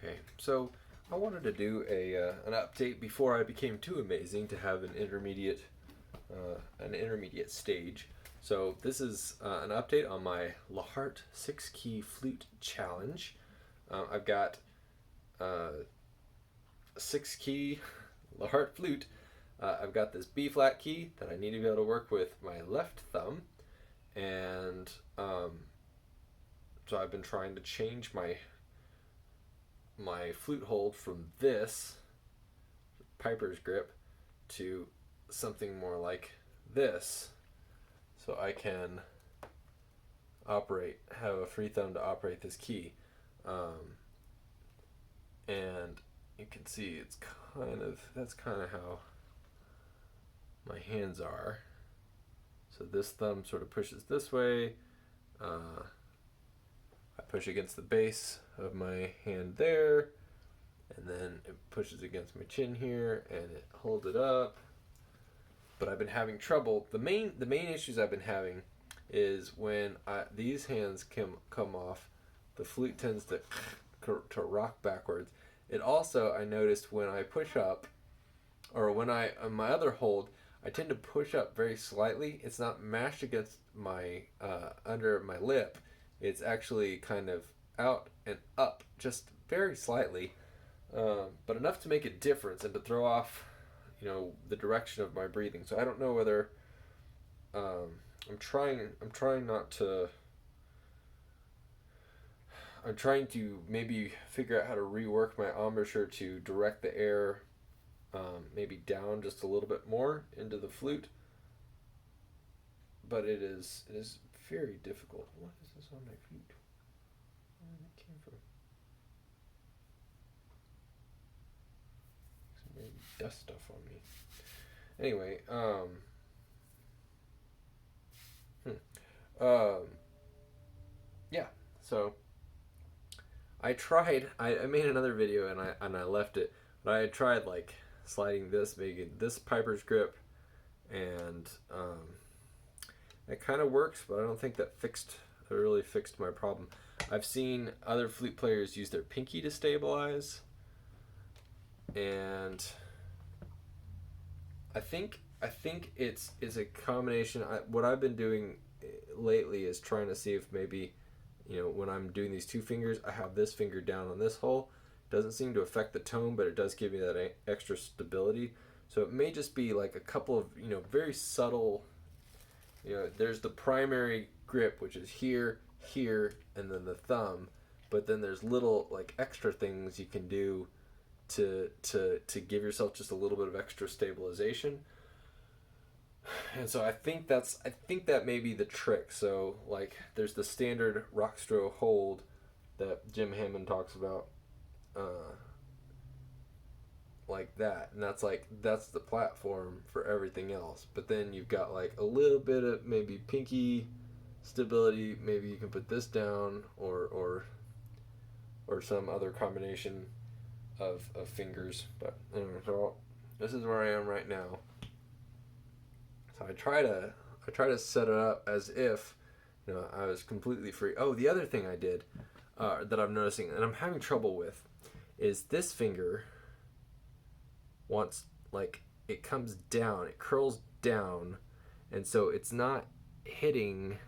Okay, so I wanted to do an update before I became too amazing to have an intermediate stage. So this is an update on my Lehart 6-key flute challenge. I've got a 6-key Lehart flute. I've got this B flat key that I need to be able to work with my left thumb, and so I've been trying to change my flute hold from this Piper's grip to something more like this, so I can have a free thumb to operate this key. And you can see that's kind of how my hands are. So this thumb sort of pushes this way. I push against the base of my hand there, and then it pushes against my chin here, and it holds it up. But I've been having trouble. The main issues I've been having is when these hands come off, the flute tends to rock backwards. It also, I noticed when I push up, or when on my other hold, I tend to push up very slightly. It's not mashed against my under my lip. It's actually kind of out and up, just very slightly, but enough to make a difference and to throw off, the direction of my breathing. So I don't know whether I'm trying to maybe figure out how to rework my embouchure to direct the air maybe down just a little bit more into the flute. But it is very difficult. What is this on my feet? Where did it came from? Some maybe dust stuff on me. Anyway, yeah. So I tried. I made another video and I left it, but I tried like sliding this, making this Piper's grip, and it kind of works, but I don't think that really fixed my problem. I've seen other flute players use their pinky to stabilize, and I think it's a combination. What I've been doing lately is trying to see if maybe, when I'm doing these two fingers, I have this finger down on this hole. It doesn't seem to affect the tone, but it does give me that extra stability. So it may just be like a couple of, very subtle, there's the primary grip, which is here, and then the thumb, but then there's little like extra things you can do to give yourself just a little bit of extra stabilization. And so I think that may be the trick. So like there's the standard Rockstro hold that Jim Hammond talks about, like that, and that's the platform for everything else. But then you've got like a little bit of maybe pinky stability. Maybe you can put this down, or some other combination of fingers. But anyway, so this is where I am right now. So I try to set it up as if I was completely free. Oh, the other thing I did that I'm noticing and I'm having trouble with is this finger wants, like, it comes down, it curls down, and so it's not hitting,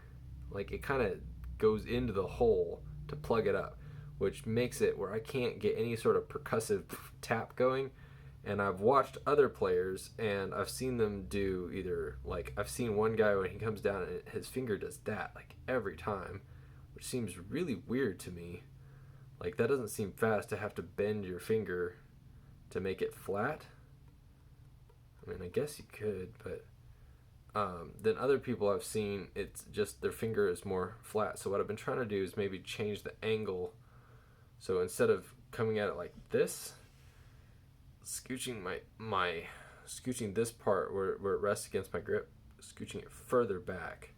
like it kind of goes into the hole to plug it up, which makes it where I can't get any sort of percussive tap going. And I've watched other players and I've seen them do either, like, I've seen one guy when he comes down and his finger does that like every time, which seems really weird to me. Like, that doesn't seem fast to have to bend your finger to make it flat. I mean, I guess you could, but then other people I've seen, it's just their finger is more flat. So what I've been trying to do is maybe change the angle. So instead of coming at it like this, scooching scooching this part where it rests against my grip, scooching it further back,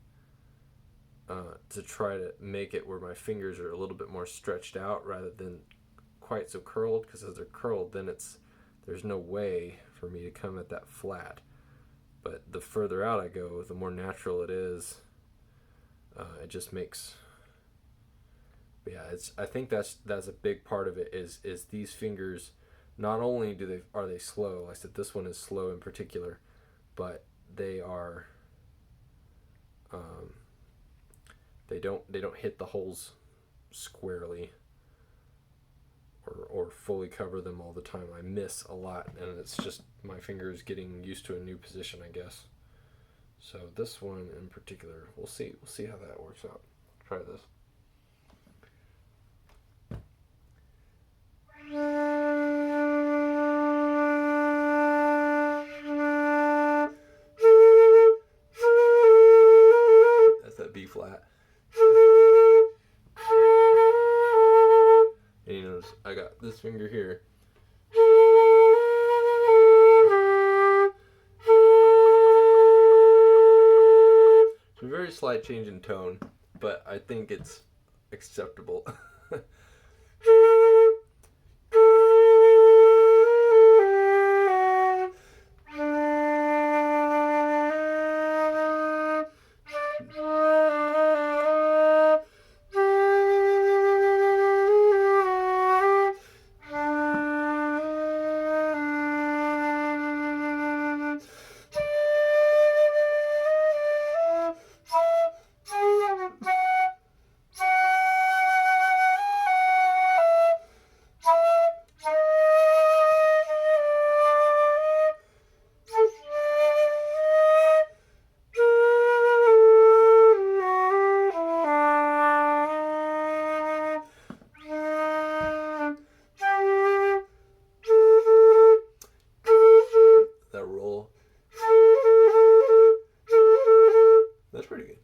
to try to make it where my fingers are a little bit more stretched out rather than quite so curled, because as they're curled, then there's no way for me to come at that flat. But the further out I go, the more natural it is. It just makes Yeah, it's. I think that's a big part of it. Is these fingers, not only are they slow. Like I said, this one is slow in particular, but they are. Um, they don't hit the holes squarely. Or fully cover them all the time. I miss a lot, and it's just my fingers getting used to a new position, I guess. So this one in particular, we'll see. We'll see how that works out. Try this. That's that B flat. And you notice I got this finger here. It's a very slight change in tone, but I think it's acceptable. That roll. That's pretty good.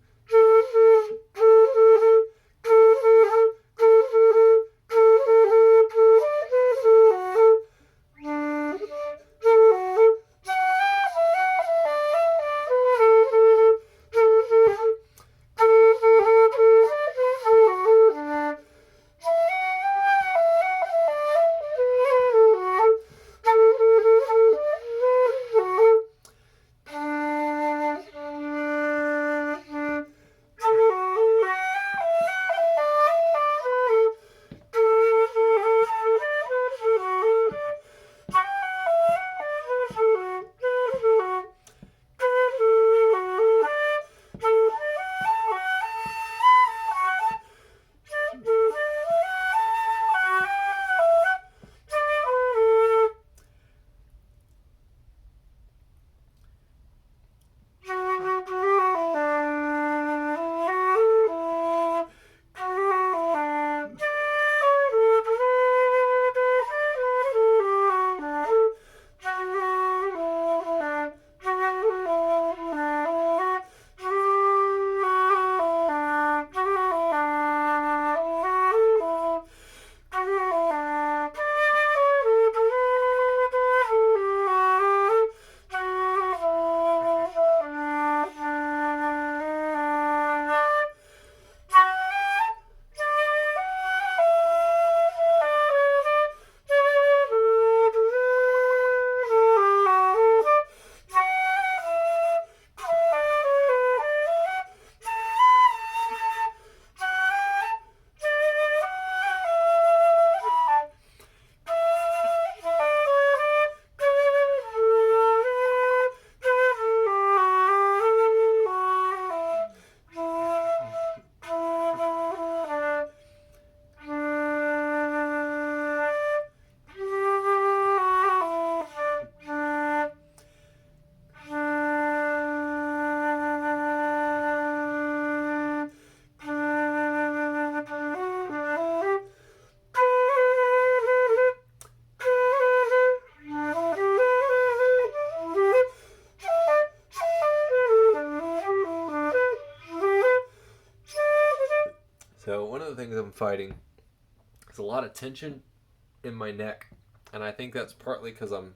So one of the things I'm fighting is a lot of tension in my neck, and I think that's partly because I'm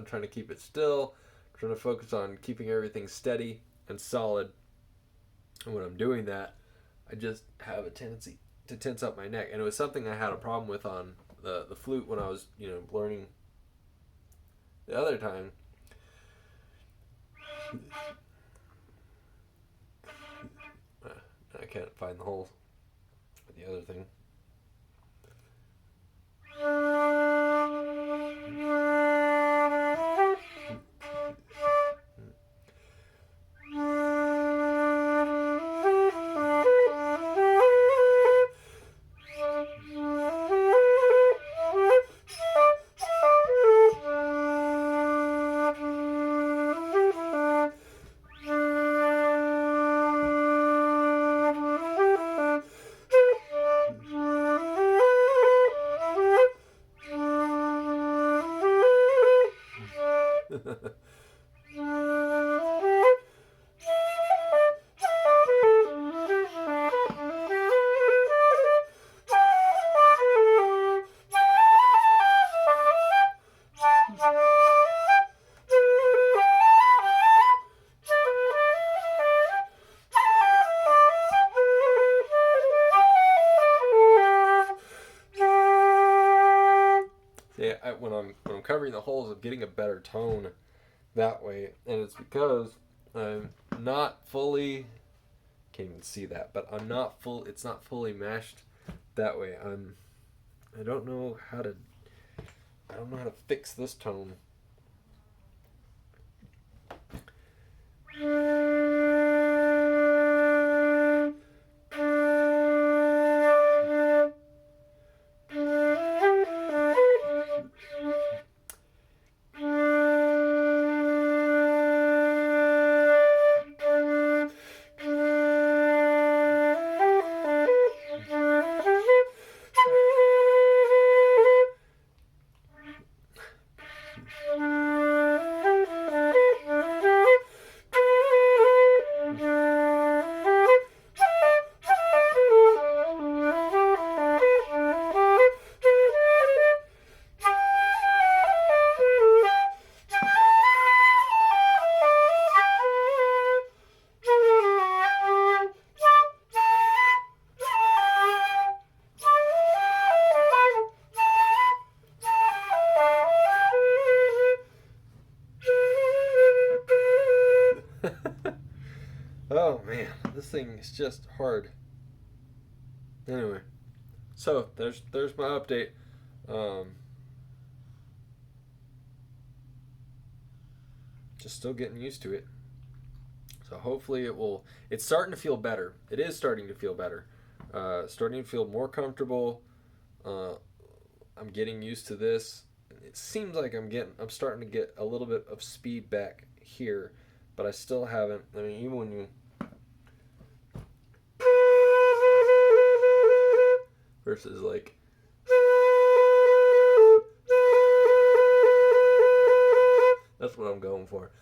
trying to keep it still, I'm trying to focus on keeping everything steady and solid. And when I'm doing that, I just have a tendency to tense up my neck, and it was something I had a problem with on the flute when I was learning the other time. I can't find the holes. But the other thing. Yeah, when I'm covering the holes, I'm getting a better tone that way, and it's because I'm not fully, can't even see that, but I'm not full. It's not fully meshed that way. I don't know how to. I don't know how to fix this tone. Oh man, this thing is just hard. Anyway, so there's my update. Just still getting used to it. So hopefully it will. It's starting to feel better. It is starting to feel better. Starting to feel more comfortable. I'm getting used to this. It seems like I'm starting to get a little bit of speed back here, but I still haven't. I mean, even when you versus like that's what I'm going for.